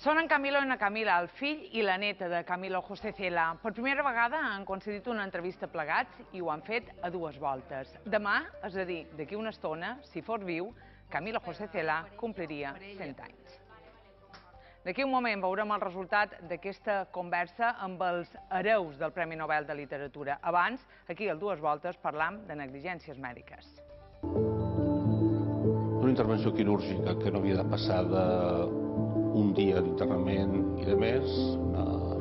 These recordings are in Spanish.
Són en Camilo i na Camila, el fill i la neta de Camilo José Cela. Per primera vegada han concedit una entrevista plegats i ho han fet a dues voltes. Demà, és a dir, d'aquí una estona, si fos viu, Camilo José Cela compliria 100 anys. D'aquí un moment veurem el resultat d'aquesta conversa amb els hereus del Premi Nobel de Literatura. Abans, aquí a dues voltes, parlam de negligències mèdiques. Una intervenció quirúrgica que no havia de passar d'un dia d'internament i de més,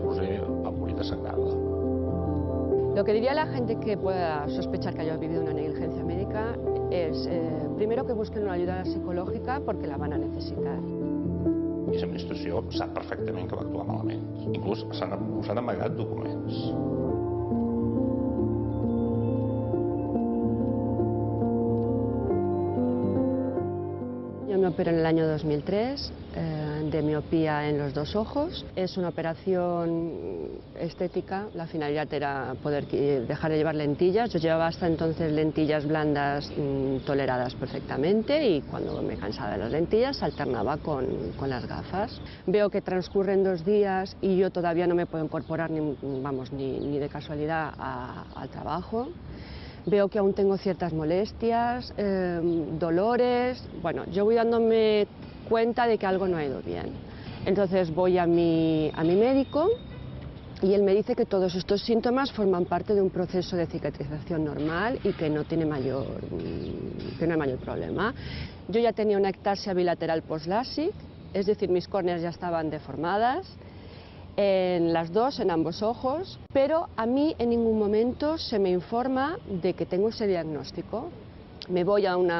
Roser va morir desangrada. Lo que diría a la gente que pueda sospechar que haya vivido una negligencia médica es, primero, que busquen una ayuda psicológica porque la van a necesitar. I l'administració sap perfectament que va actuar malament. Inclús s'han amagat documents. Yo me operé en el año 2003 de miopía en los dos ojos. Es una operación estética, la finalidad era poder dejar de llevar lentillas. Yo llevaba hasta entonces lentillas blandas toleradas perfectamente y cuando me cansaba de las lentillas alternaba con las gafas. Veo que transcurren 2 días y yo todavía no me puedo incorporar ni de casualidad al trabajo. Veo que aún tengo ciertas molestias, dolores. Bueno, yo voy dándome cuenta de que algo no ha ido bien. Entonces voy a mi médico y él me dice que todos estos síntomas forman parte de un proceso de cicatrización normal y que no hay mayor problema. Yo ya tenía una ectasia bilateral post-LASIK, es decir, mis córneas ya estaban deformadas. En las dos, en ambos ojos, pero a mí en ningún momento se me informa de que tengo ese diagnóstico. Me voy a un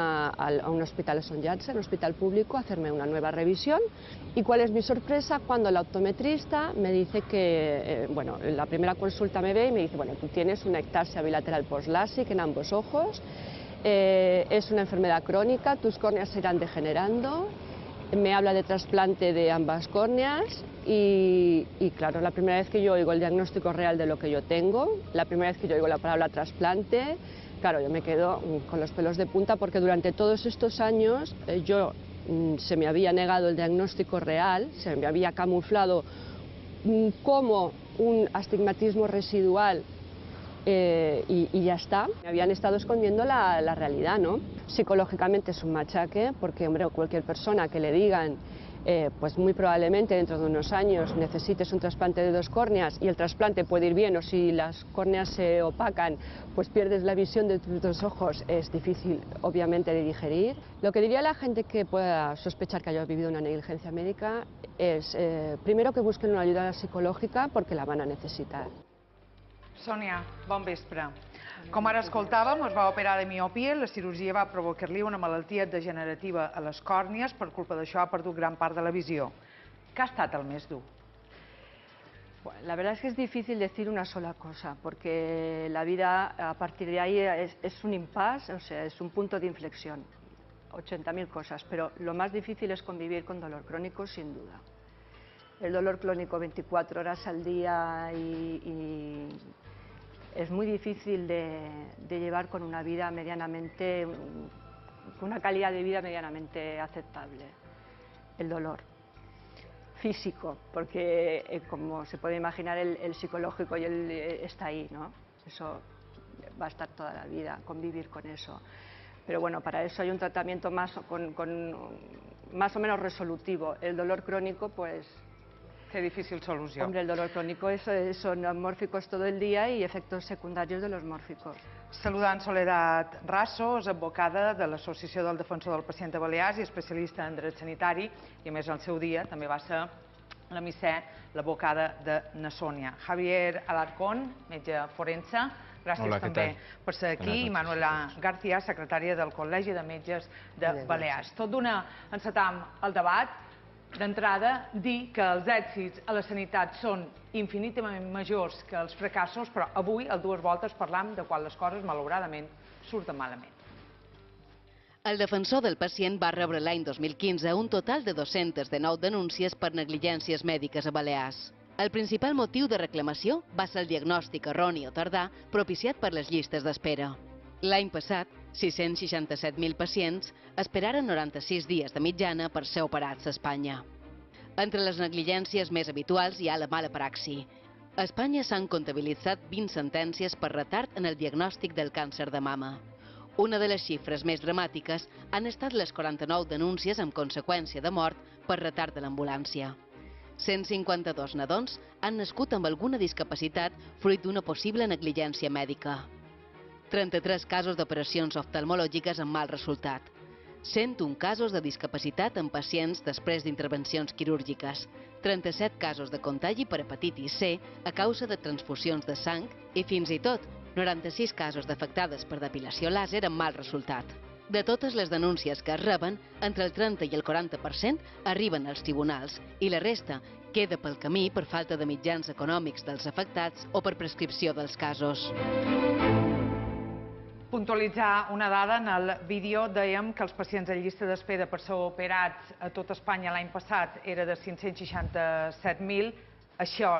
hospital Sant Llàtzer, un hospital público, a hacerme una nueva revisión. ¿Y cuál es mi sorpresa? Cuando la optometrista me dice que, en la primera consulta me ve y me dice, bueno, tú tienes una ectasia bilateral post-LASIK en ambos ojos, es una enfermedad crónica, tus córneas se irán degenerando. Me habla de trasplante de ambas córneas y claro, la primera vez que yo oigo el diagnóstico real de lo que yo tengo, la primera vez que yo oigo la palabra trasplante, claro, yo me quedo con los pelos de punta porque durante todos estos años se me había negado el diagnóstico real, se me había camuflado como un astigmatismo residual y ya está. Me habían estado escondiendo la realidad, ¿no? Psicológicamente es un machaque porque, hombre, cualquier persona que le digan pues muy probablemente dentro de unos años necesites un trasplante de 2 córneas y el trasplante puede ir bien, o si las córneas se opacan pues pierdes la visión de tus 2 ojos, es difícil obviamente de digerir. Lo que diría a la gente que pueda sospechar que haya vivido una negligencia médica es, primero, que busquen una ayuda psicológica porque la van a necesitar. Sònia, bon vespre. Com ara escoltàvem, es va operar de miopia i la cirurgia va provocar-li una malaltia degenerativa a les còrnies. Per culpa d'això ha perdut gran part de la visió. Què ha estat el més dur? Bueno, la verdad es que es difícil decir una sola cosa, porque la vida a partir de ahí es un impasse, o sea, es un punto de inflexión. 80.000 cosas, pero lo más difícil es convivir con dolor crónico, sin duda. El dolor crónico 24 horas al día y es muy difícil de llevar con una vida medianamente, con una calidad de vida medianamente aceptable. El dolor físico, porque como se puede imaginar el psicológico y está ahí, ¿no? Eso va a estar toda la vida, convivir con eso. Pero bueno, para eso hay un tratamiento más o menos resolutivo. El dolor crónico, pues... Qué difícil solució. Hombre, el dolor crónico son mórficos todo el día y efectos secundarios de los mórficos. Saludant Soledad Rasso, és advocada de l'Associació del Defensor del Pacient de Balears i especialista en dret sanitari, i a més al seu dia també va ser la Missè, l'advocada de na Sònia. Javier Alarcón, metge forense, gràcies també per ser aquí, i Manuela García, secretària del Col·legi de Metges de Balears. Tot d'una encetam el debat. D'entrada, dir que els èxits a la sanitat són infinitament majors que els fracassos, però avui, a dues voltes, parlam de quan les coses, malauradament, surten malament. El defensor del pacient va rebre l'any 2015 un total de 219 denúncies per negligències mèdiques a Balears. El principal motiu de reclamació va ser el diagnòstic erroni o tardà propiciat per les llistes d'espera. L'any passat, 667.000 pacients esperaren 96 dies de mitjana per ser operats a Espanya. Entre les negligències més habituals hi ha la mala praxi. A Espanya s'han comptabilitzat 20 sentències per retard en el diagnòstic del càncer de mama. Una de les xifres més dramàtiques han estat les 49 denúncies amb conseqüència de mort per retard de l'ambulància. 152 nadons han nascut amb alguna discapacitat fruit d'una possible negligència mèdica. 33 casos d'operacions oftalmològiques amb mal resultat. 101 casos de discapacitat en pacients després d'intervencions quirúrgiques. 37 casos de contagi per hepatitis C a causa de transfusions de sang i fins i tot 96 casos d'afectades per depilació làser amb mal resultat. De totes les denúncies que es reben, entre el 30 i el 40% arriben als tribunals i la resta queda pel camí per falta de mitjans econòmics dels afectats o per prescripció dels casos. Puntualitzar una dada, en el vídeo dèiem que els pacients en llista d'espera per ser operats a tot Espanya l'any passat era de 567.000, això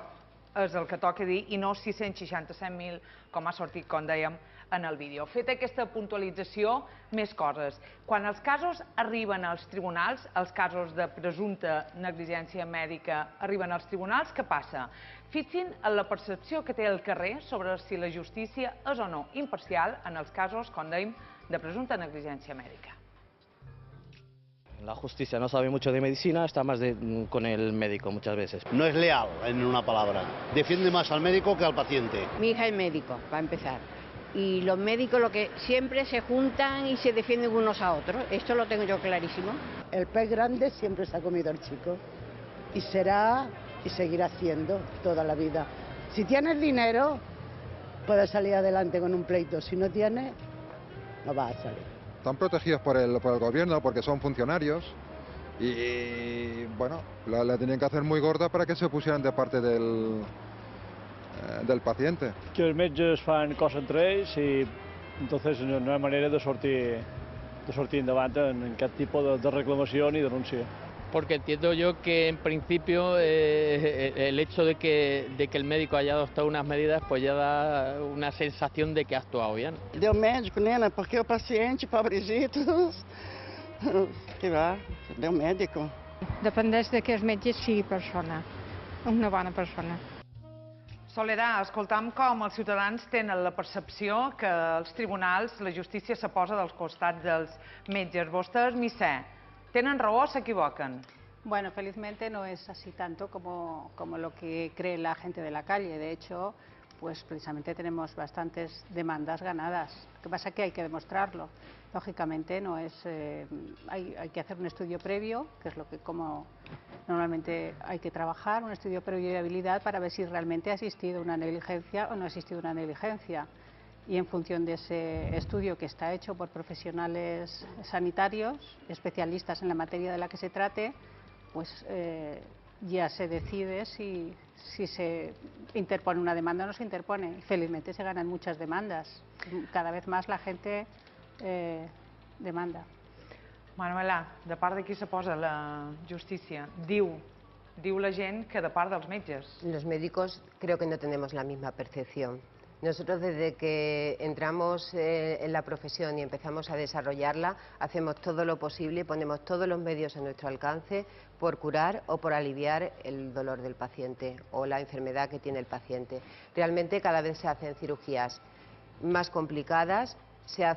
és el que toca dir, i no 667.000, com ha sortit, com dèiem, en el vídeo. Feta aquesta puntualització, més coses. Quan els casos arriben als tribunals, els casos de presumpta negligència mèdica arriben als tribunals, què passa? Fixin en la percepció que té el carrer sobre si la justícia és o no imparcial en els casos, com dèiem, de presumpta negligència mèdica. La justicia no sabe mucho de medicina, está más con el médico muchas veces. No es leal, en una palabra. Defiende más al médico que al paciente. Mi hija es médico, para empezar. Y los médicos lo que siempre se juntan y se defienden unos a otros. Esto lo tengo yo clarísimo. El pez grande siempre se ha comido al chico. Y será y seguirá siendo toda la vida. Si tienes dinero, puedes salir adelante con un pleito. Si no tienes, no vas a salir. Están protegidos por el gobierno porque son funcionarios y bueno, la tenían que hacer muy gorda para que se pusieran de parte del paciente. Que els metges fan cosa entre ells i entonces no hi ha manera de sortir endavant en cap tipus de reclamació ni denúncia. Porque entiendo yo que en principio el hecho de que el médico haya adoptado unas medidas pues ya da una sensación de que ha actuado bien. Deu médico, nena, porque o paciente, pobrecito, que va, deu médico. Dependeix de que el metge sigui persona, una bona persona. Soledad, escoltam com els ciutadans tenen la percepció que els tribunals, la justícia se posa dels costats dels metges. Vostès, Missé, ¿tienen raó o se equivocan? Bueno, felizmente no es así tanto como lo que cree la gente de la calle. De hecho, pues precisamente tenemos bastantes demandas ganadas. Lo que pasa es que hay que demostrarlo. Lógicamente no es, hay que hacer un estudio previo, que es lo que como normalmente hay que trabajar, un estudio previo de habilidad para ver si realmente ha existido una negligencia o no ha existido una negligencia. Y en función de ese estudio que está hecho por profesionales sanitarios, especialistas en la materia de la que se trate, pues ya se decide si se interpone una demanda o no se interpone. Felizmente se ganan muchas demandas. Cada vez más la gente demanda. Manuela, de part de qui se posa la justícia? Diu la gent que de part dels metges. Los médicos creo que no tenemos la misma percepción. Nosotros desde que entramos en la profesión y empezamos a desarrollarla, hacemos todo lo posible y ponemos todos los medios a nuestro alcance por curar o por aliviar el dolor del paciente o la enfermedad que tiene el paciente. Realmente cada vez se hacen cirugías más complicadas, se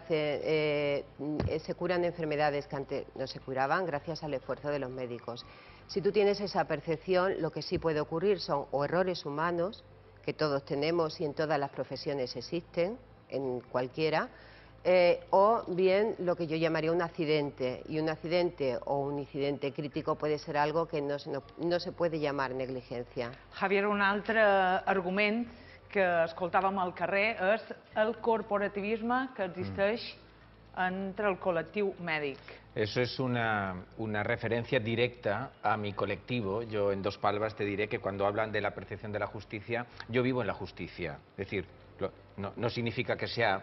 curan enfermedades que antes no se curaban gracias al esfuerzo de los médicos. Si tú tienes esa percepción, lo que sí puede ocurrir son o errores humanos, que todos tenemos y en todas las profesiones existen, en cualquiera, o bien lo que yo llamaría un accidente, y un accidente o un incidente crítico puede ser algo que no se puede llamar negligencia. Javier, un altre argument que escoltàvem al carrer és el corporativisme que existeix entre el col·lectiu mèdic. Eso es una referencia directa a mi colectivo. Yo en dos palabras te diré que cuando hablan de la percepción de la justicia, yo vivo en la justicia. Es decir, no significa que sea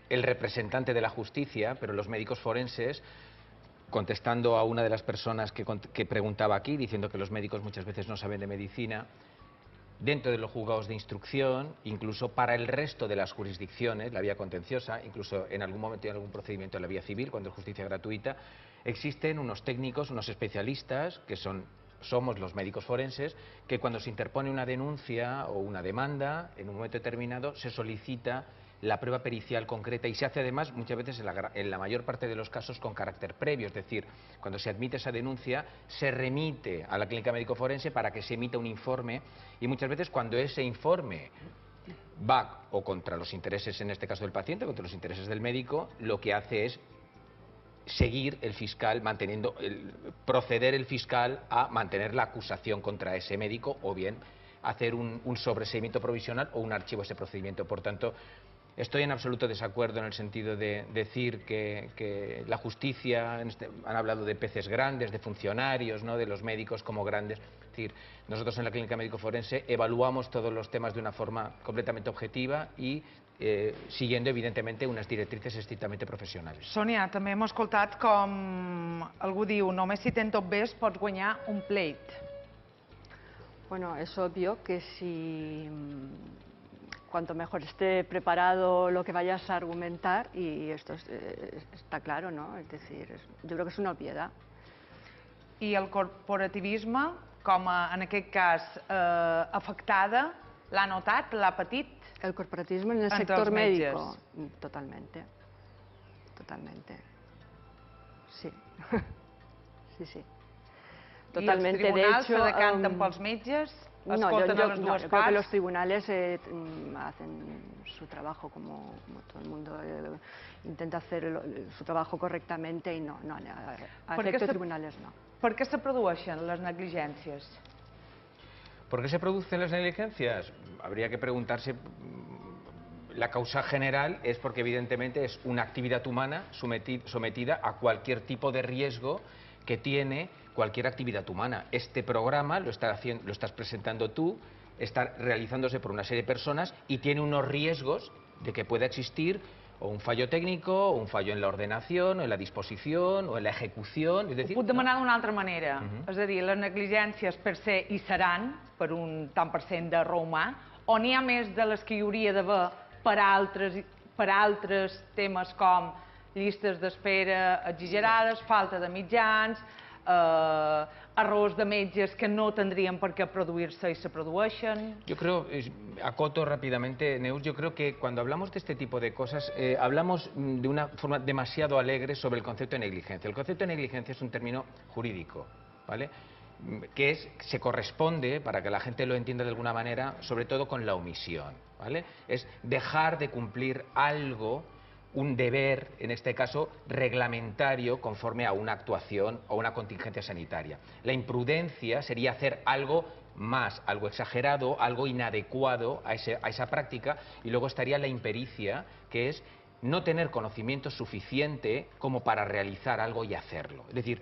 el representante de la justicia, pero los médicos forenses, contestando a una de las personas que preguntaba aquí, diciendo que los médicos muchas veces no saben de medicina, dentro de los juzgados de instrucción, incluso para el resto de las jurisdicciones, la vía contenciosa, incluso en algún momento en algún procedimiento en la vía civil, cuando es justicia gratuita, existen unos técnicos, unos especialistas, que son somos los médicos forenses, que cuando se interpone una denuncia o una demanda, en un momento determinado se solicita la prueba pericial concreta y se hace además muchas veces en la mayor parte de los casos con carácter previo, es decir, cuando se admite esa denuncia se remite a la clínica médico-forense para que se emita un informe y muchas veces cuando ese informe va o contra los intereses, en este caso del paciente, contra los intereses del médico, lo que hace es seguir el fiscal, proceder el fiscal a mantener la acusación contra ese médico o bien hacer un sobreseimiento provisional o un archivo a ese procedimiento. Por tanto, estoy en absoluto desacuerdo en el sentido de decir que la justicia, han hablado de peces grandes, de funcionarios, ¿no?, de los médicos como grandes. Es decir, nosotros en la clínica médico-forense evaluamos todos los temas de una forma completamente objetiva y siguiendo, evidentemente, unes directrices estrictament professionals. Sònia, també hem escoltat com algú diu només si tens tot bé es pots guanyar un pleit. Bueno, es obvio que si cuanto mejor esté preparado lo que vayas a argumentar, y esto está claro, ¿no? Es decir, yo creo que es una obviedad. I el corporativisme, com en aquest cas afectada, l'ha notat, l'ha patit? El corporativismo en el sector médico, totalmente, totalmente, sí, sí, sí. Totalmente. I els tribunals de hecho, se decanten pels metges? Escolten a les dues yo creo que parts? los tribunales hacen su trabajo como todo el mundo intenta hacer su trabajo correctamente y no, a efectos tribunales no. Per què se produeixen les negligències? ¿Por qué se producen las negligencias? Habría que preguntarse. La causa general es porque evidentemente es una actividad humana sometida a cualquier tipo de riesgo que tiene cualquier actividad humana. Este programa lo estás presentando tú, está realizándose por una serie de personas y tiene unos riesgos de que pueda existir o un fallo técnico, o un fallo en la ordenación, o en la disposición, o en la ejecución. És dir, ho puc demanar d'una altra manera. És a dir, les negligències per se hi seran, per un tant per cent d'error humà, o n'hi ha més de les que hi hauria d'haver per altres temes com llistes d'espera exagerades, falta de mitjans, errors de metges que no tendrien per qué produirse y se produeixen. Yo creo, acoto rápidamente, Neus, yo creo que cuando hablamos de este tipo de cosas, hablamos de una forma demasiado alegre sobre el concepto de negligencia. El concepto de negligencia es un término jurídico, ¿vale?, que se corresponde, para que la gente lo entienda de alguna manera, sobre todo con la omisión, ¿vale? Es dejar de cumplir algo, un deber, en este caso, reglamentario, conforme a una actuación o una contingencia sanitaria. La imprudencia sería hacer algo más, algo exagerado, algo inadecuado a esa práctica, y luego estaría la impericia, que es no tener conocimiento suficiente como para realizar algo y hacerlo. Es decir,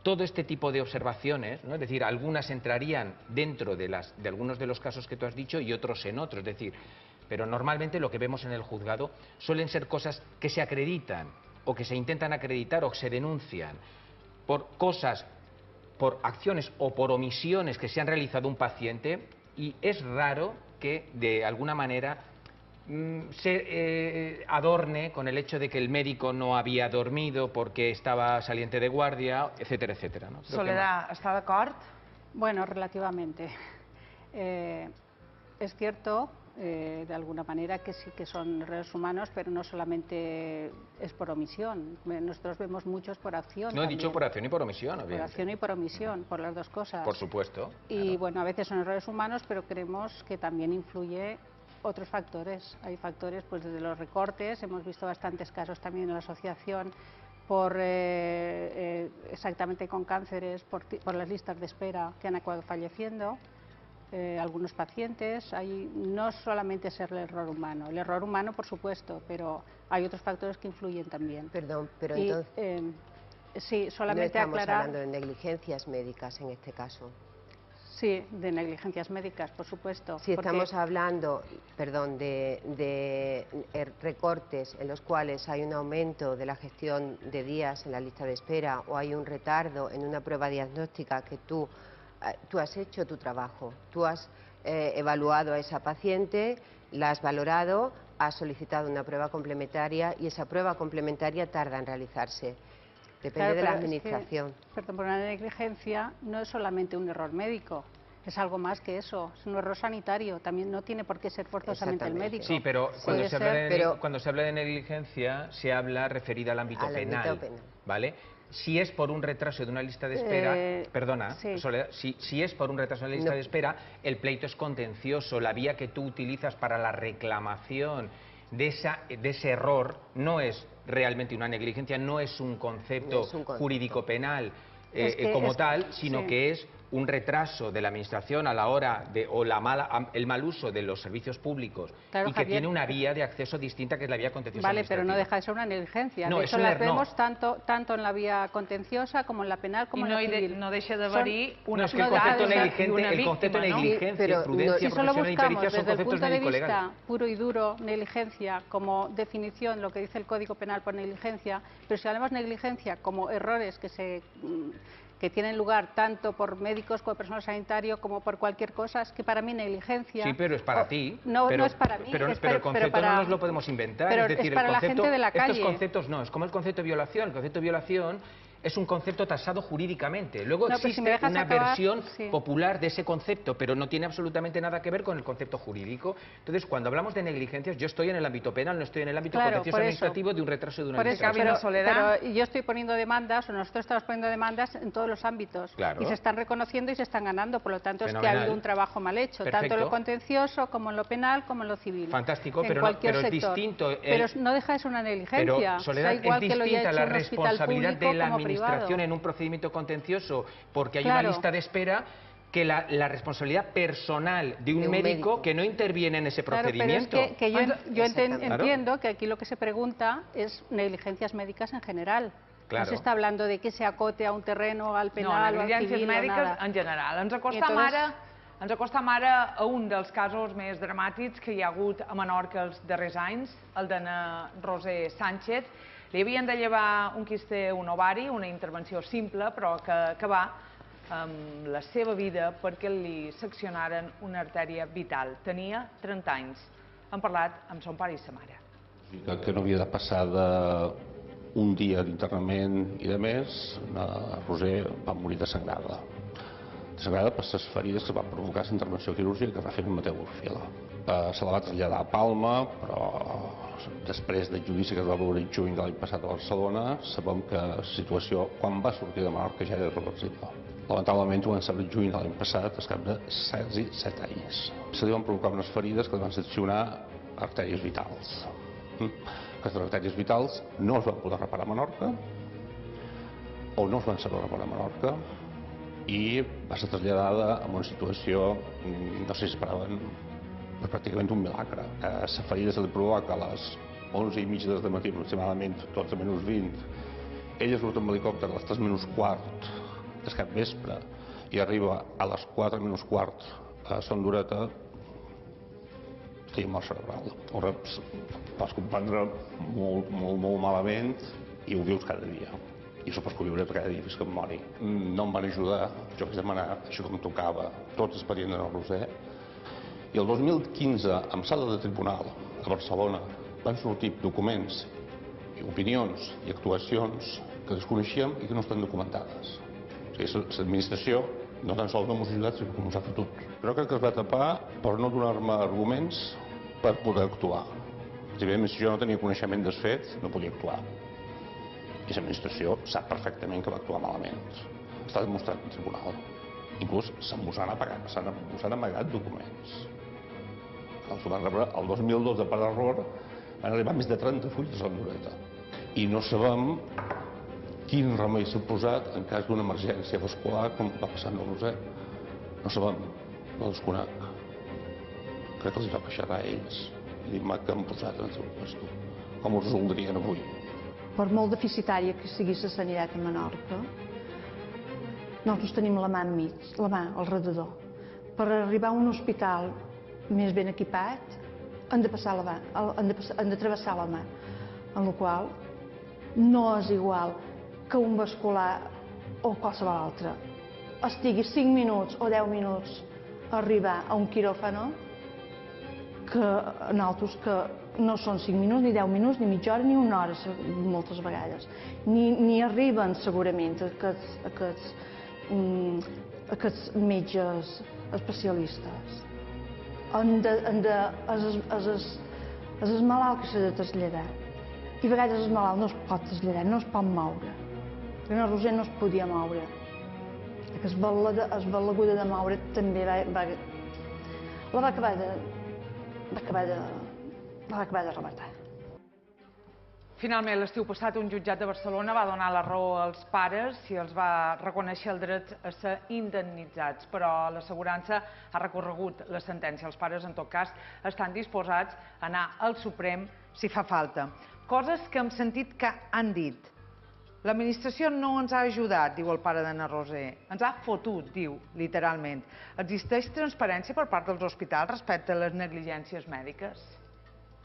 todo este tipo de observaciones, ¿no?, es decir, algunas entrarían dentro de algunos de los casos que tú has dicho y otros en otros, es decir, pero normalmente lo que vemos en el juzgado suelen ser cosas que se acreditan o que se intentan acreditar o que se denuncian por cosas, por acciones o por omisiones que se han realizado un paciente, y es raro que de alguna manera se adorne con el hecho de que el médico no había dormido porque estaba saliente de guardia, etcétera, etcétera, ¿no? Soledad, ¿está d'acord? Bueno, relativamente. Es cierto, de alguna manera, que sí que son errores humanos, pero no solamente es por omisión. Nosotros vemos muchos por acción. No he dicho por acción y por omisión, obviamente. Por acción y por omisión, por las dos cosas. Por supuesto. Y claro. bueno, a veces son errores humanos, pero creemos que también influye otros factores. Hay factores, pues desde los recortes, hemos visto bastantes casos también en la asociación por exactamente con cánceres, por las listas de espera que han acabado falleciendo. Algunos pacientes, no solamente es el error humano por supuesto, pero hay otros factores que influyen también. Perdón, pero entonces sí, solamente no estamos aclarar, hablando de negligencias médicas en este caso. Sí, de negligencias médicas, por supuesto. Si estamos hablando, perdón, de recortes en los cuales hay un aumento de la gestión de días en la lista de espera, o hay un retardo en una prueba diagnóstica que tú has hecho tu trabajo, tú has evaluado a esa paciente, la has valorado, has solicitado una prueba complementaria y esa prueba complementaria tarda en realizarse. Depende de la administración. Perdón, pero una negligencia no es solamente un error médico. Es algo más que eso, es un error sanitario, también no tiene por qué ser forzosamente el médico. Sí, pero cuando se habla de negligencia se habla referida al ámbito penal, ¿vale? Si es por un retraso de una lista de espera, perdona, Soledad, si es por un retraso de una lista de espera, el pleito es contencioso, la vía que tú utilizas para la reclamación de ese error no es realmente una negligencia, no es un concepto jurídico penal como tal, sino que es un retraso de la administración a la hora de, o el mal uso de los servicios públicos, claro, y que tiene una vía de acceso distinta que es la vía contenciosa. Vale, pero no deja de ser una negligencia. No, de hecho, las vemos tanto en la vía contenciosa como en la penal como en la civil. No deixa d'haver-hi una el concepto de negligencia, prudencia, si solo profesional y buscamos pericia son desde el conceptos punto de médico-legales. vista puro y duro negligencia como definición, lo que dice el Código Penal por negligencia, pero si hablamos de negligencia como errores que tienen lugar tanto por médicos como personal sanitario como por cualquier cosa, es que para mí negligencia... Sí, pero es para ti. No, no es para mí. Pero el concepto no nos lo podemos inventar. Pero es decir, para la gente de la calle. Estos conceptos no, es como el concepto de violación. El concepto de violación es un concepto tasado jurídicamente. Luego existe una versión popular de ese concepto, pero no tiene absolutamente nada que ver con el concepto jurídico. Entonces, cuando hablamos de negligencias, yo estoy en el ámbito penal, no estoy en el ámbito contencioso administrativo de un retraso de una administración. Pero yo estoy poniendo demandas, o nosotros estamos poniendo demandas en todos los ámbitos. Claro. Y se están reconociendo y se están ganando. Por lo tanto, es que ha habido un trabajo mal hecho, tanto en lo contencioso como en lo penal como en lo civil. Fantástico, pero es distinto. Pero no deja de ser una negligencia. Pero, Soledad, igual es que lo haya distinta hecho la un hospital responsabilidad público de la como administración privado. en un procedimiento contencioso porque hay una lista de espera que la responsabilidad personal de un médico que no interviene en ese procedimiento. Pero es que yo entiendo que aquí lo que se pregunta es negligencias médicas en general. Claro. No se està hablando de que se acote a un terreno, al penal o al civil o nada. Negligències mèdiques en general. Ens acostem ara a un dels casos més dramàtics que hi ha hagut a Menorca els darrers anys, el de Roser Sánchez. Li havien de llevar un quiste un ovari, una intervenció simple, però que acabà amb la seva vida perquè li seccionaren una artèria vital. Tenia 30 anys. Han parlat amb son pare i sa mare. Que no havia de passar d'un dia d'internament i de més, Roser va morir desangrada. Desangrada per les ferides que va provocar la intervenció quirúrgica que va fer amb Mateu Orfila. Se la va traslladar a Palma, però després del judici que es va veure el juny de l'any passat a Barcelona, sabem que la situació, quan va sortir de Menorca, ja era irreversible. Lamentablement, ho van saber el juny de l'any passat, al cap de 7 anys. Se li van provocar unes ferides que van seccionar artèries vitals. Aquestes artèries vitals no es van poder reparar a Menorca, o no es van saber reparar a Menorca, i va ser traslladada en una situació, no sé si esperaven, pràcticament un milagre. La ferida se li provoca a les 11:30 del matí, aproximadament 12 menys 20. Ella surt amb l'helicòpter a les 3 menys quart del cap vespre i arriba a les 4 menys quart a Son Dureta, feia mort cerebral. Vas comprendre molt malament i ho vius cada dia. I això pots viure cada dia fins que em mori. No em van ajudar, jo vaig demanar, això com tocava, tot l'expedient de la Roser. I el 2015, en sala de tribunal a Barcelona, van sortir documents, opinions i actuacions que desconeixíem i que no estan documentades. L'administració no tan sols no m'ha ajudat, sinó que m'ho ha fotut. Però crec que es va tapar per no donar-me arguments per poder actuar. Si jo no tenia coneixement dels fets, no podia actuar. I l'administració sap perfectament que va actuar malament. Està demostrat en tribunal. Inclús se'n han amagat documents. Els van rebre el 2002 per error, van arribar més de 30 fulls de Son Dureta. I no sabem quin remei s'ha posat en cas d'una emergència vascular com va passar amb el Roser. No sabem, no desconec. Crec que els va baixar a ells i dir-me que han posat en el seu puesto. Com ho resoldrien avui? Per molt deficitària que sigui la sanitat a Menorca, nosaltres tenim la mà enmig, la mà al redador. Per arribar a un hospital més ben equipat, han de travessar la mà, en la qual no és igual que un vascular o qualsevol altre estigui 5 minuts o 10 minuts a arribar a un quiròfano que en altres que no són 5 minuts, ni 10 minuts, ni mitja hora, ni una hora, moltes vegades. Ni arriben segurament aquests metges especialistes. És el malalt que s'ha de traslladar. I a vegades el malalt no es pot traslladar, no es pot moure. En el Roser no es podia moure. Es balaguda de moure també la va acabar de rematar. Finalment, l'estiu passat, un jutjat de Barcelona va donar la raó als pares i els va reconèixer el dret a ser indemnitzats, però l'assegurança ha recorregut la sentència. Els pares, en tot cas, estan disposats a anar al Suprem si fa falta. Coses que hem sentit que han dit. L'administració no ens ha ajudat, diu el pare d'Anna Roser. Ens ha fotut, diu, literalment. Existeix transparència per part dels hospitals respecte a les negligències mèdiques?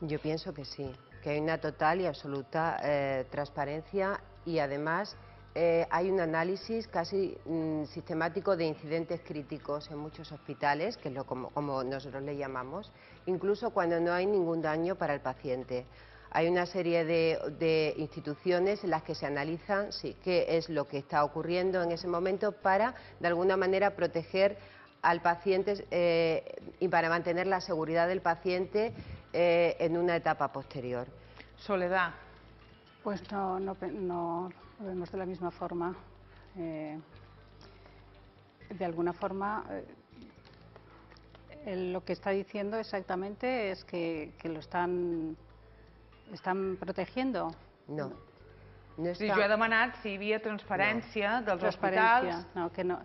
Yo pienso que sí, que hay una total y absoluta transparencia y además hay un análisis casi sistemático de incidentes críticos en muchos hospitales, que es como nosotros le llamamos, incluso cuando no hay ningún daño para el paciente. Hay una serie de instituciones en las que se analizan qué es lo que está ocurriendo en ese momento para, de alguna manera, proteger al paciente y para mantener la seguridad del paciente en una etapa posterior. Soledad. Pues no lo vemos de la misma forma. De alguna forma, lo que está diciendo exactamente es que lo están protegiendo. No. Sí, jo he demanat si hi havia transparència dels hospitals. No, que no.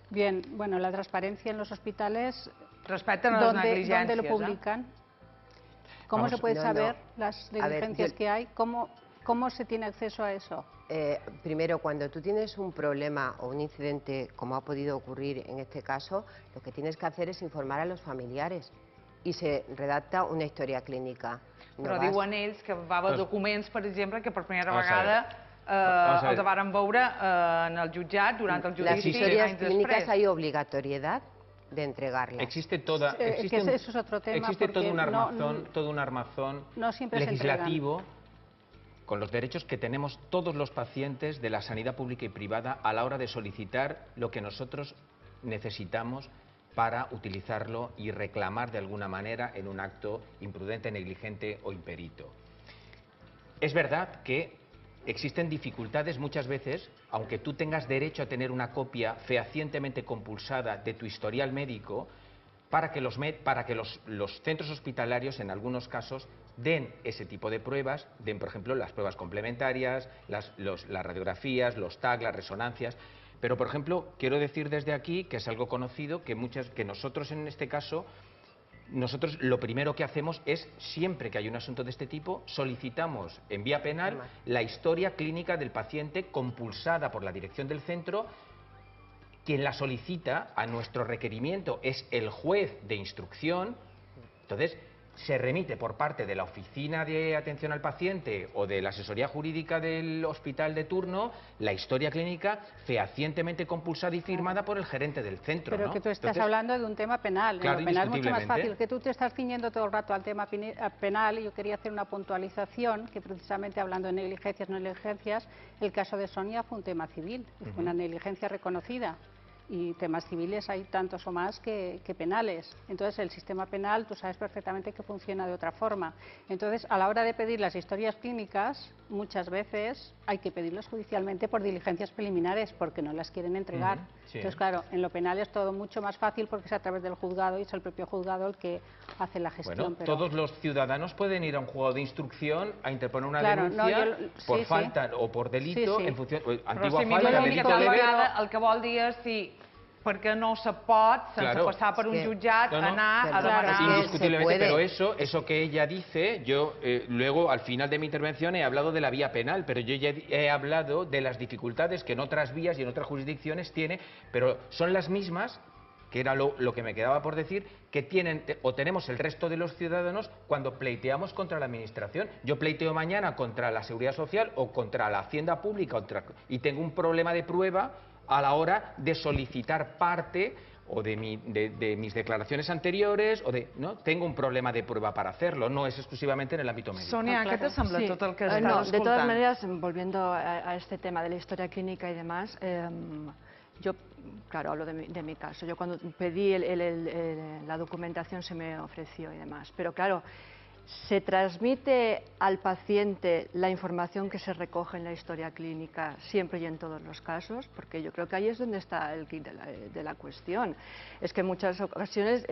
Bien, bueno, la transparencia en los hospitales. Respecten a les negligències. ¿Dónde lo publican? ¿Cómo se puede saber las negligencias que hay? ¿Cómo se tiene acceso a eso? Primero, cuando tú tienes un problema o un incidente, como ha podido ocurrir en este caso, lo que tienes que hacer es informar a los familiares y se redacta una historia clínica. Però diuen ells que va haver documents, per exemple, que per primera vegada els varen veure en el jutjat durant el judici. Las historias clínicas hay obligatoriedad de entregarlas. Existe todo un armazón legislativo con los derechos que tenemos todos los pacientes de la sanidad pública y privada a la hora de solicitar lo que nosotros necesitamos para utilizarlo y reclamar de alguna manera en un acto imprudente, negligente o imperito. Es verdad que existen dificultades muchas veces, aunque tú tengas derecho a tener una copia fehacientemente compulsada de tu historial médico, para que los centros hospitalarios, en algunos casos, den ese tipo de pruebas, den, por ejemplo, las pruebas complementarias, las radiografías, los TAC, las resonancias. Pero, por ejemplo, quiero decir desde aquí, que es algo conocido, que nosotros en este caso, nosotros lo primero que hacemos es, siempre que hay un asunto de este tipo, solicitamos en vía penal la historia clínica del paciente compulsada por la dirección del centro. Quien la solicita a nuestro requerimiento es el juez de instrucción. Entonces, se remite por parte de la oficina de atención al paciente o de la asesoría jurídica del hospital de turno la historia clínica fehacientemente compulsada y firmada por el gerente del centro. Pero que tú estás hablando de un tema penal. Claro, lo penal es mucho más fácil. Que tú te estás ciñendo todo el rato al tema penal, y yo quería hacer una puntualización, que precisamente hablando de negligencias, el caso de Sonia fue un tema civil, fue una negligencia reconocida. Y temas civiles hay tantos o más que penales. Entonces, el sistema penal, tú sabes perfectamente que funciona de otra forma. Entonces, a la hora de pedir las historias clínicas, muchas veces hay que pedirlas judicialmente por diligencias preliminares, porque no las quieren entregar. Entonces, claro, en lo penal es todo mucho más fácil porque es a través del juzgado y es el propio juzgado el que hace la gestión. Bueno, todos los ciudadanos pueden ir a un juzgado de instrucción a interponer una denuncia por falta o por delito en función... Antigua falta, delito leve... El que vol dir és perquè no se pot, sense passar per un jutjat, anar a demanar... Indiscutiblemente, pero eso que ella dice, yo luego al final de mi intervención he hablado de la vía penal, pero yo ya he hablado de las dificultades que en otras vías y en otras jurisdicciones tiene, pero son las mismas, que era lo que me quedaba por decir, que tienen o tenemos el resto de los ciudadanos cuando pleiteamos contra la administración. Yo pleiteo mañana contra la Seguridad Social o contra la Hacienda Pública y tengo un problema de prueba a la hora de solicitar parte o de mis declaraciones anteriores, o ¿no? Tengo un problema de prueba para hacerlo, no es exclusivamente en el ámbito médico. Sonia, ¿qué te sembla tot el que estàs escoltant? De todas maneras, volviendo a este tema de la historia clínica y demás, yo, claro, hablo de mi caso. Yo cuando pedí la documentación se me ofreció y demás, pero claro, se transmite al paciente la información que se recoge en la historia clínica siempre y en todos los casos, porque yo creo que ahí es donde está el kit de la cuestión. Es que en muchas ocasiones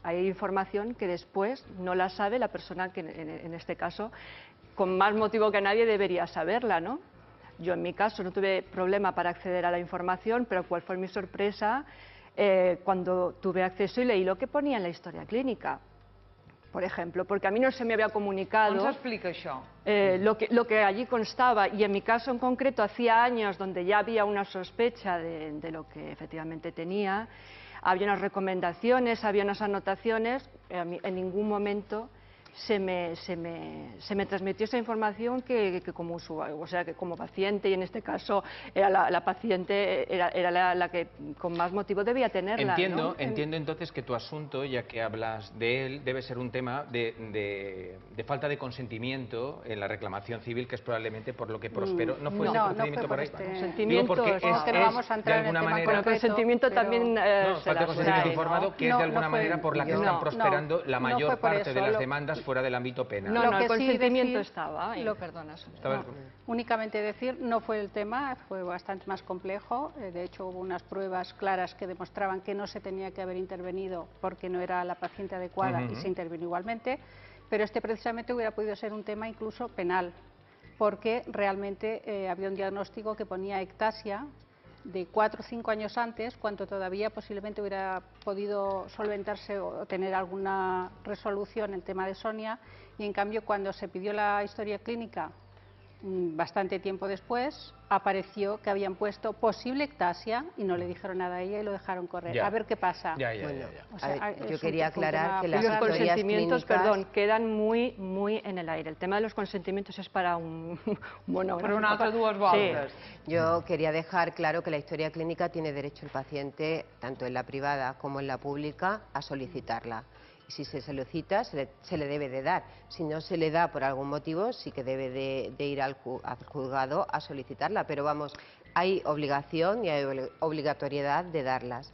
hay información que después no la sabe la persona que en este caso, con más motivo que nadie, debería saberla, ¿no? Yo en mi caso no tuve problema para acceder a la información, pero cuál fue mi sorpresa cuando tuve acceso y leí lo que ponía en la historia clínica. Por ejemplo, porque a mí no se me había comunicado ¿Cómo se explica això? Lo que allí constaba, y en mi caso en concreto hacía años donde ya había una sospecha de lo que efectivamente tenía, había unas recomendaciones, había unas anotaciones, en ningún momento se me transmitió esa información que como usuario, o sea, que como paciente, y en este caso era la paciente, era la que con más motivo debía tenerla. Entiendo entonces que tu asunto, ya que hablas de él, debe ser un tema de falta de consentimiento en la reclamación civil, que es probablemente por lo que prosperó. ¿No fue este procedimiento por ahí? Digo, porque es de alguna manera... El consentimiento también... falta de consentimiento informado, que es de alguna manera por la que están prosperando la mayor parte de las demandas fuera del ámbito penal. No, el consentimiento estaba. Únicamente decir, no fue el tema, fue bastante más complejo. De hecho, hubo unas pruebas claras que demostraban que no se tenía que haber intervenido porque no era la paciente adecuada y se intervino igualmente. Pero este precisamente hubiera podido ser un tema incluso penal, porque realmente había un diagnóstico que ponía ectasia de 4 o 5 años antes, cuando todavía posiblemente hubiera podido solventarse o tener alguna resolución el tema de Sonia, y en cambio cuando se pidió la historia clínica bastante tiempo después, apareció que habían puesto posible ectasia y no le dijeron nada a ella y lo dejaron correr. A ver qué pasa. Yo quería aclarar que las los consentimientos, clínicas... quedan muy en el aire. El tema de los consentimientos es para un monógrafo. Pero una altra dues voltes. Sí. Yo quería dejar claro que la historia clínica tiene derecho el paciente, tanto en la privada como en la pública, a solicitarla. Si se solicita, se le debe de dar. Si no se le da por algún motivo, sí que debe de ir al juzgado a solicitarla. Pero vamos, hay obligación y hay obligatoriedad de darlas.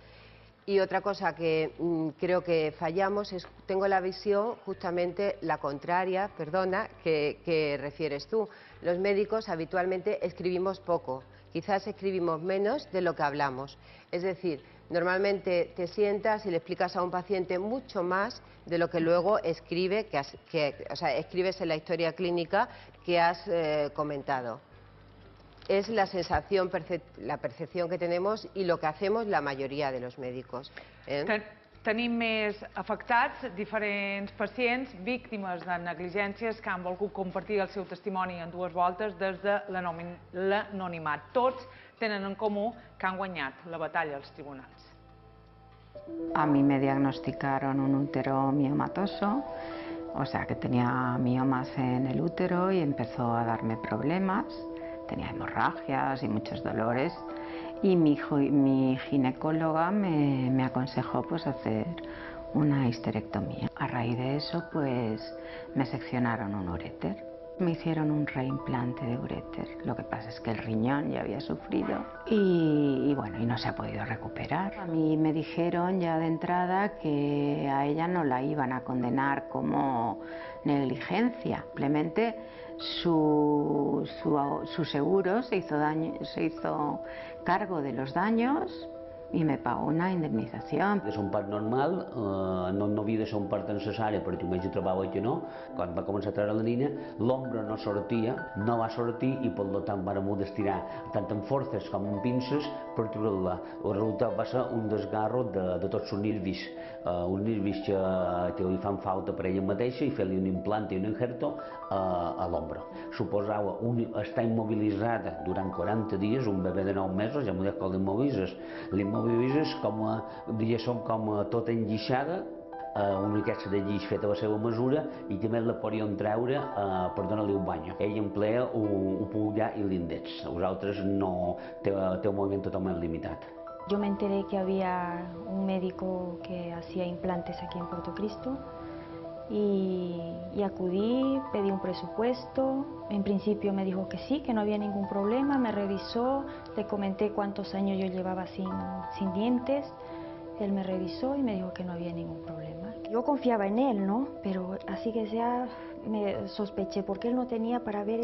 Y otra cosa que creo que fallamos es, tengo la visión justamente la contraria, perdona, que refieres tú. Los médicos habitualmente escribimos poco, quizás escribimos menos de lo que hablamos. Es decir, normalmente te sientas y le explicas a un paciente mucho más de lo que luego escribes en la historia clínica que has comentado. Es la sensación, la percepción que tenemos y lo que hacemos la mayoría de los médicos. Tenim més afectats, diferents pacients, víctimes de negligències que han volgut compartir el seu testimoni en 2 voltes des de l'anonimat. Tots tenen en comú que han guanyat la batalla als tribunals. A mí me diagnosticaron un útero miomatoso, o sea que tenía miomas en el útero y empezó a darme problemas. Tenía hemorragias y muchos dolores. Y mi ginecóloga me aconsejó pues hacer una histerectomía. A raíz de eso pues me seccionaron un uréter. Me hicieron un reimplante de uréter. Lo que pasa es que el riñón ya había sufrido y bueno, y no se ha podido recuperar. A mí me dijeron ya de entrada que a ella no la iban a condenar como negligencia. Simplemente su seguro se hizo cargo de los daños i me pagó una indemnització. De ser un part normal, no havia de ser un part necessari perquè el metge trobava que no. Quan va començar a treure la nina, l'ombra no sortia, no va sortir i per tant vam haver d'estirar tant amb forces com amb pinces per treure-la. El resultat va ser un desgarro de tots els nervis, uns nervis que li fan falta per ella mateixa i fer-li un implant i un injerto a l'ombra. Suposava estar immobilitzada durant 40 dies, un bebè de 9 mesos, ja m'ho dic que l'immobilitzes. L'immobilitzes com tota enguixada, una miqueta de guix feta a la seva mesura i també la podien treure per donar-li un bany. Ell emplea el pulgar i l'índex, els altres no té un moviment totalment limitat. Yo me enteré que había un médico que hacía implantes aquí en Puerto Cristo y acudí, pedí un presupuesto. En principio me dijo que sí, que no había ningún problema, me revisó, le comenté cuántos años yo llevaba sin dientes. Él me revisó y me dijo que no había ningún problema. Yo confiaba en él, ¿no? Pero así que sea, me sospeché, porque él no tenía para ver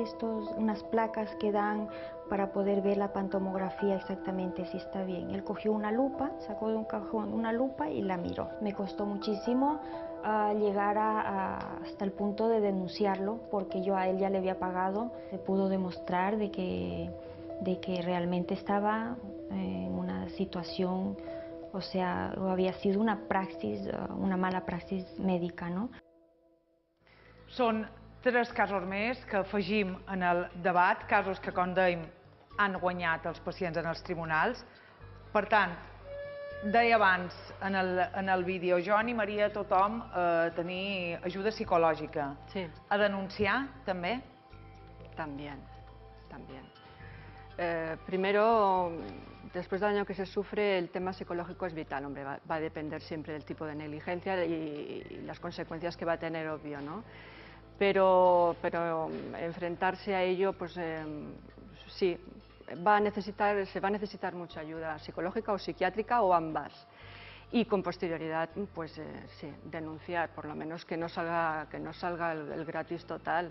unas placas que dan para poder ver la pantomografía exactamente si está bien. Él cogió una lupa, sacó de un cajón una lupa y la miró. Me costó muchísimo llegar hasta el punto de denunciarlo, porque yo a él ya le había pagado. Se pudo demostrar de que realmente estaba en una situación, o sea, había sido una mala praxis médica, no? Són 3 casos més que afegim en el debat, casos que, com dèiem, han guanyat els pacients en els tribunals. Per tant, deia abans en el vídeo, jo animaria a tothom a tenir ajuda psicològica. Sí. A denunciar, també? También. Primero, después del daño que se sufre, el tema psicológico es vital, hombre, va a depender siempre del tipo de negligencia y las consecuencias que va a tener, obvio, ¿no? Pero enfrentarse a ello, pues sí, se va a necesitar mucha ayuda psicológica o psiquiátrica o ambas. Y con posterioridad, pues sí, denunciar, por lo menos que no salga el gratis total.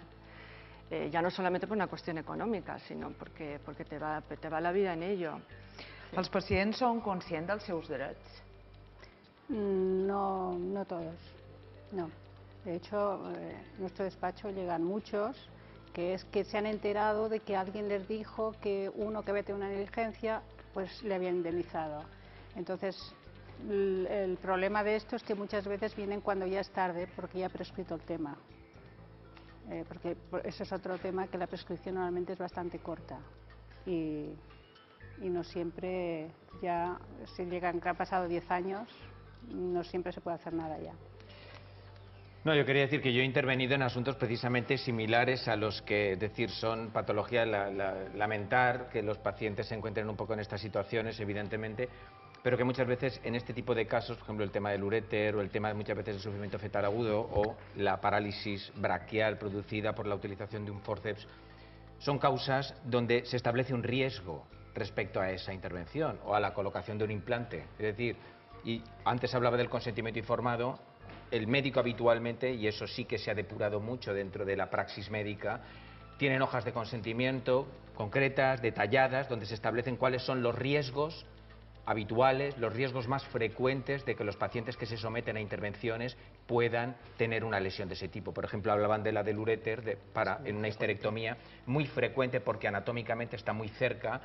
Ya no solamente por una cuestión econòmica, sinó perquè te va la vida en ello. Els pacients són conscients dels seus drets? No todos, no. De hecho, en nuestro despacho llegan muchos que se han enterado de que alguien les dijo que uno que había tenido una negligencia, pues le había indemnizado. Entonces, el problema de esto es que muchas veces vienen cuando ya es tarde, porque ya ha prescrito el tema. Porque eso es otro tema, que la prescripción normalmente es bastante corta y no siempre, ya si llegan, que han pasado 10 años, no siempre se puede hacer nada ya. No, yo quería decir que yo he intervenido en asuntos precisamente similares a los que, es decir, son patología, lamentar que los pacientes se encuentren un poco en estas situaciones, evidentemente, pero que muchas veces en este tipo de casos, por ejemplo el tema del uréter o el tema muchas veces del sufrimiento fetal agudo o la parálisis braquial producida por la utilización de un forceps, son causas donde se establece un riesgo respecto a esa intervención o a la colocación de un implante. Es decir, y antes hablaba del consentimiento informado, el médico habitualmente, y eso sí que se ha depurado mucho dentro de la praxis médica, tienen hojas de consentimiento concretas, detalladas, donde se establecen cuáles son los riesgos habituales, los riesgos más frecuentes de que los pacientes que se someten a intervenciones puedan tener una lesión de ese tipo. Por ejemplo, hablaban de la del uréter en una histerectomía, muy frecuente porque anatómicamente está muy cerca.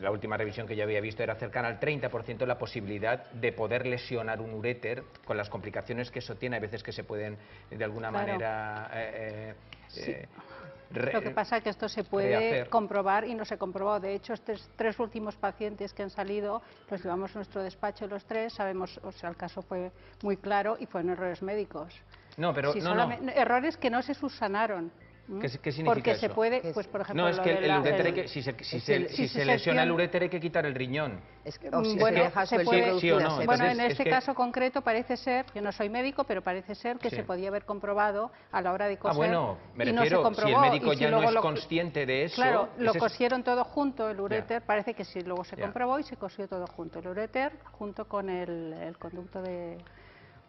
La última revisión que yo había visto era cercana al 30% de la posibilidad de poder lesionar un uréter con las complicaciones que eso tiene. Hay veces que se pueden de alguna manera... Lo que pasa es que esto se puede comprobar y no se comprobó. De hecho, estos 3 últimos pacientes que han salido, los llevamos a nuestro despacho los 3, sabemos, o sea, el caso fue muy claro y fueron errores médicos. No, pero errores que no se subsanaron. ¿Qué significa porque eso? se puede, pues por ejemplo... No, es que el uréter, si se lesiona el uréter hay que quitar el riñón. Bueno, en este caso concreto parece ser, yo no soy médico, pero parece ser que se podía haber comprobado a la hora de coser. Bueno, me refiero, si el médico ya no es consciente de eso... Claro, lo cosieron todo junto, el uréter, parece que sí, luego se comprobó y se cosió todo junto. El uréter junto con el conducto de...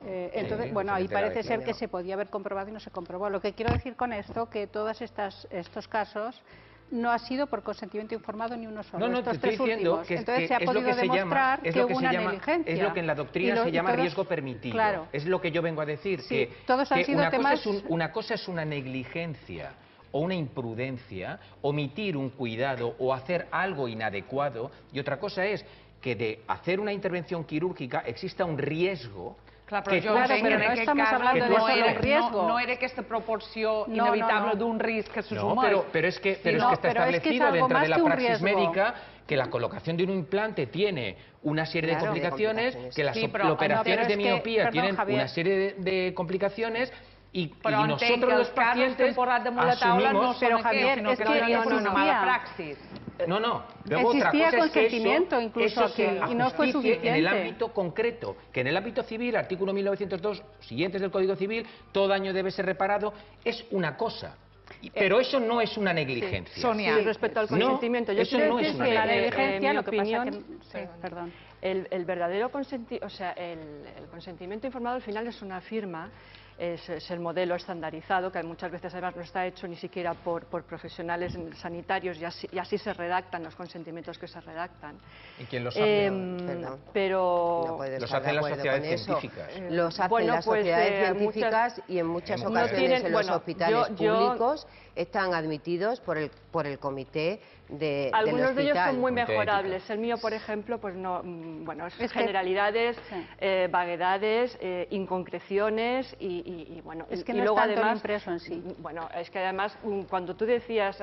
entonces, bueno, ahí parece ser que se podía haber comprobado y no se comprobó. Lo que quiero decir con esto, que todos estos casos no ha sido por consentimiento informado ni uno solo. No, estos te estoy diciendo que entonces se ha podido demostrar que hubo una negligencia. Es lo que en la doctrina se llama riesgo permitido. Claro. Es lo que yo vengo a decir. Sí, todos han sido temas... Una cosa es una negligencia o una imprudencia, omitir un cuidado o hacer algo inadecuado, y otra cosa es que de hacer una intervención quirúrgica exista un riesgo. Clar, però jo entenc que en aquest cas no era aquesta proporció inevitable d'un risc que s'assumeix. Pero es que está establecido dentro de la praxis médica que la colocación de un implante tiene una serie de complicaciones, que las operaciones de miopía tienen una serie de complicaciones y nosotros los pacientes asumimos... Però Javier, és que no és una mala praxis. No. Luego otra Existía cosa es que consentimiento incluso eso se aquí, y no fue ajusticie en el suficiente. ámbito concreto, que en el ámbito civil, artículo 1902, siguientes del Código Civil, todo daño debe ser reparado, es una cosa. Pero eso no es una negligencia. Sonia, respecto al consentimiento, yo eso quiero no es decir una que negligencia. la negligencia, en mi opinión, perdón. el verdadero consentimiento, o sea, el consentimiento informado al final es una firma, es el modelo estandarizado, que muchas veces además no está hecho ni siquiera por profesionales sanitarios, y así se redactan los consentimientos que se redactan. ¿Y quién los hace? Pero No puedes los estar hacen de las acuerdo sociedades con eso. científicas. Los hacen Bueno, las pues, sociedades científicas y en muchas no ocasiones tienen- en los bueno, hospitales yo- públicos están admitidos por el comité del Algunos hospital. de ellos son muy mejorables. El mío, por ejemplo, pues no, bueno, es generalidades, vaguedades, inconcreciones y bueno, Es que y no luego es tanto el además, impreso en sí. bueno, es que además cuando tú decías,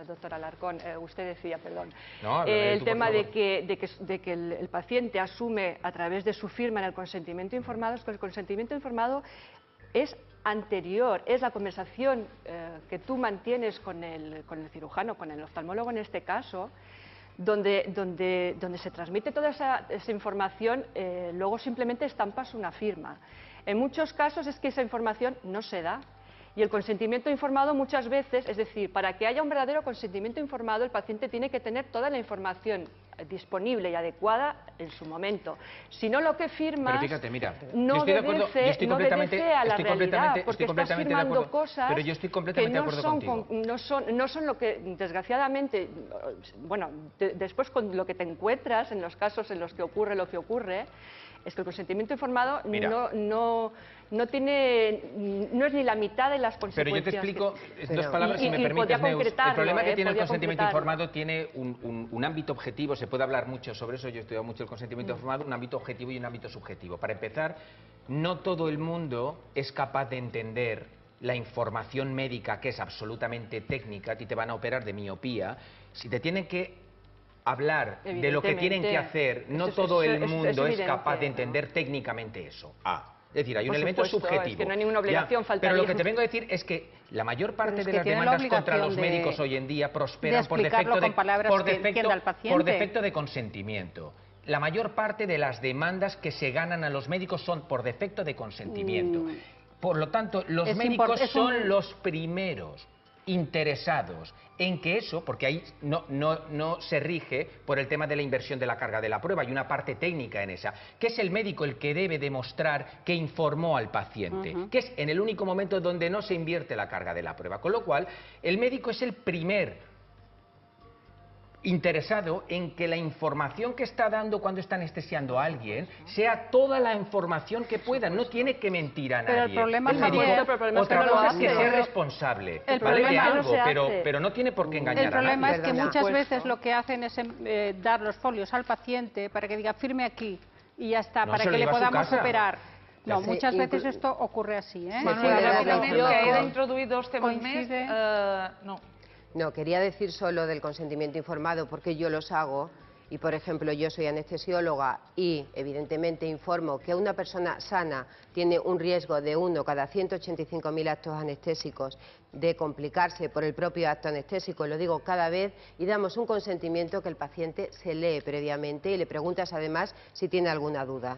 doctor Alarcón, usted decía, perdón, No, el tú, tema por de favor. que el paciente asume a través de su firma en el consentimiento informado, es que el consentimiento informado es anterior, es la conversación que tú mantienes con el cirujano, con el oftalmólogo en este caso, donde se transmite toda esa información, luego simplemente estampas una firma. En muchos casos es que esa información no se da. Y el consentimiento informado muchas veces, es decir, para que haya un verdadero consentimiento informado, el paciente tiene que tener toda la información disponible y adecuada en su momento. Si no, lo que firmas Pero fíjate, mira, no yo estoy de acuerdo, yo estoy no completamente, obedece a la estoy realidad, completamente, porque estoy estás completamente de firmando acuerdo, cosas pero yo estoy completamente de acuerdo contigo. no son lo que, desgraciadamente, bueno, después con lo que te encuentras en los casos en los que ocurre lo que ocurre, es que el consentimiento informado no es ni la mitad de las consecuencias. Pero yo te explico en dos palabras, y si me permites, Neus. El problema que tiene el podría consentimiento concretarlo. informado tiene un ámbito objetivo, se puede hablar mucho sobre eso, yo he estudiado mucho el consentimiento informado, un ámbito objetivo y un ámbito subjetivo. Para empezar, no todo el mundo es capaz de entender la información médica, que es absolutamente técnica. A ti te van a operar de miopía, si te tienen que hablar de lo que tienen que hacer, no todo el mundo es capaz de entender técnicamente eso. Es decir, hay un elemento subjetivo. Es que no hay ninguna obligación, faltaría. Pero lo que te vengo a decir es que la mayor parte de las tienen demandas la contra los obligación médicos hoy en día prosperan por explicarlo defecto con palabras que entienda el paciente. por defecto de consentimiento. La mayor parte de las demandas que se ganan a los médicos son por defecto de consentimiento. Por lo tanto, los médicos son los primeros interesados en que eso, porque ahí no se rige por el tema de la inversión de la carga de la prueba, hay una parte técnica en esa, que es el médico el que debe demostrar que informó al paciente, que es en el único momento donde no se invierte la carga de la prueba, con lo cual el médico es el primer interesado en que la información que está dando cuando está anestesiando a alguien sea toda la información que pueda, no tiene que mentir a nadie. Pero el problema es médico, que otra cosa es que sea hace. responsable, El ¿vale? problema de no algo, se hace. pero no tiene por qué engañar El problema a es nadie. que muchas veces lo que hacen es dar los folios al paciente para que diga firme aquí y ya está, No, para se lo que le lleva a su podamos casa. operar. No, Sí, muchas veces esto ocurre así, ¿eh? Que he d'introduir dos temes més. No. No, quería decir solo del consentimiento informado porque yo los hago y, por ejemplo, yo soy anestesióloga y, evidentemente, informo que una persona sana tiene un riesgo de 1 cada 185.000 actos anestésicos de complicarse por el propio acto anestésico, lo digo cada vez, y damos un consentimiento que el paciente se lee previamente y le preguntas además si tiene alguna duda.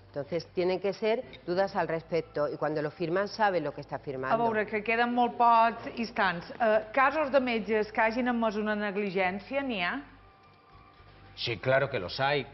Entonces, tienen que ser dudas al respecto, y cuando lo firman saben lo que está firmando. A veure, que queden molt pocs instants. Casos de metges que hagin admès una negligència, n'hi ha? Sí, claro que los hay,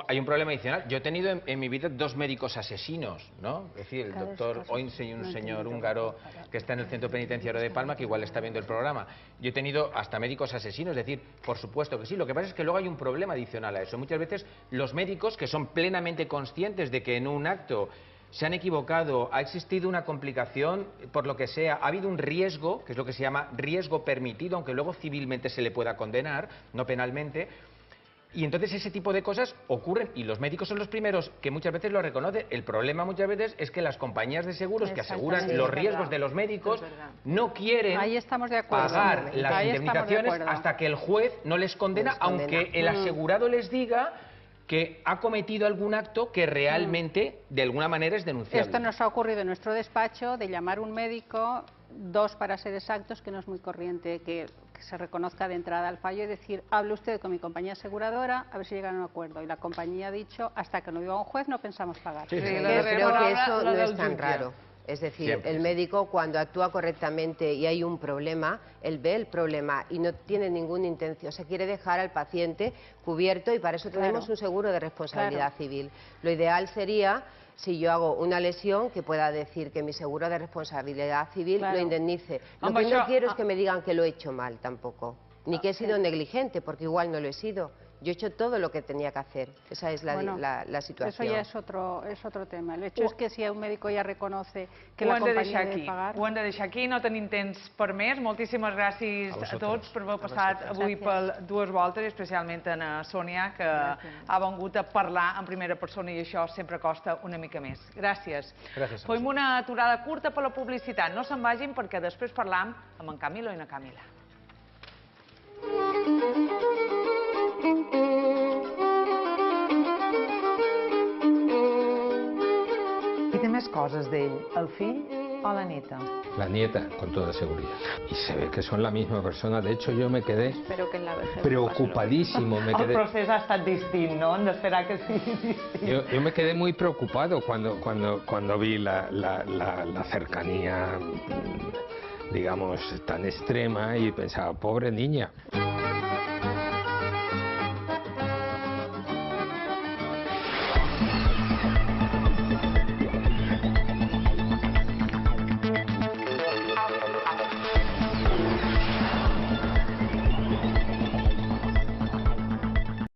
hay un problema adicional. Yo he tenido en mi vida 2 médicos asesinos, ¿no? Es decir, el doctor Oinse y un señor húngaro que está en el centro penitenciario de Palma, que igual está viendo el programa. Yo he tenido hasta médicos asesinos, es decir, por supuesto que sí. Lo que pasa es que luego hay un problema adicional a eso. Muchas veces los médicos, que son plenamente conscientes de que en un acto se han equivocado, ha existido una complicación, por lo que sea, ha habido un riesgo, que es lo que se llama riesgo permitido, aunque luego civilmente se le pueda condenar, no penalmente. Y entonces ese tipo de cosas ocurren y los médicos son los primeros que muchas veces lo reconocen. El problema muchas veces es que las compañías de seguros que aseguran los riesgos de los médicos no quieren pagar las indemnizaciones hasta que el juez no les condena, aunque el asegurado les diga que ha cometido algún acto que realmente de alguna manera es denunciable. Esto nos ha ocurrido en nuestro despacho, de llamar a un médico, 2 para ser exactos, que no es muy corriente, que que se reconozca de entrada el fallo y decir, hable usted con mi compañía aseguradora a ver si llegan a un acuerdo. Y la compañía ha dicho, hasta que no iba a un juez no pensamos pagar. Yo creo que eso no es tan raro. Es decir, el médico cuando actúa correctamente y hay un problema, él ve el problema y no tiene ninguna intención, se quiere dejar al paciente cubierto y para eso tenemos un seguro de responsabilidad civil. Lo ideal sería, si yo hago una lesión, que pueda decir que mi seguro de responsabilidad civil lo indemnice. Lo que no quiero es que me digan que lo he hecho mal tampoco, ni que he sido negligente, porque igual no lo he sido. Yo he hecho todo lo que tenía que hacer. Esa es la situación. Eso ya es otro tema. El hecho és que si un médico ja reconoce que la companyia ha de pagar... Ho hem de deixar aquí, no tenim temps per més. Moltíssimes gràcies a tots per haver passat avui per dues voltes, especialment a Sònia, que ha vengut a parlar en primera persona i això sempre costa una mica més. Gràcies. Fem una aturada curta per la publicitat. No se'n vagin perquè després parlam amb en Camilo i na Camila. Qui té més cosas d'ell, el fill o la neta? La nieta, con toda seguridad. Y se ve que son la misma persona. De hecho, yo me quedé preocupadísimo. El procés ha estat distint, no? Hem d'esperar que sigui distint. Yo me quedé muy preocupado cuando vi la cercanía, digamos, tan extrema y pensaba, pobre niña.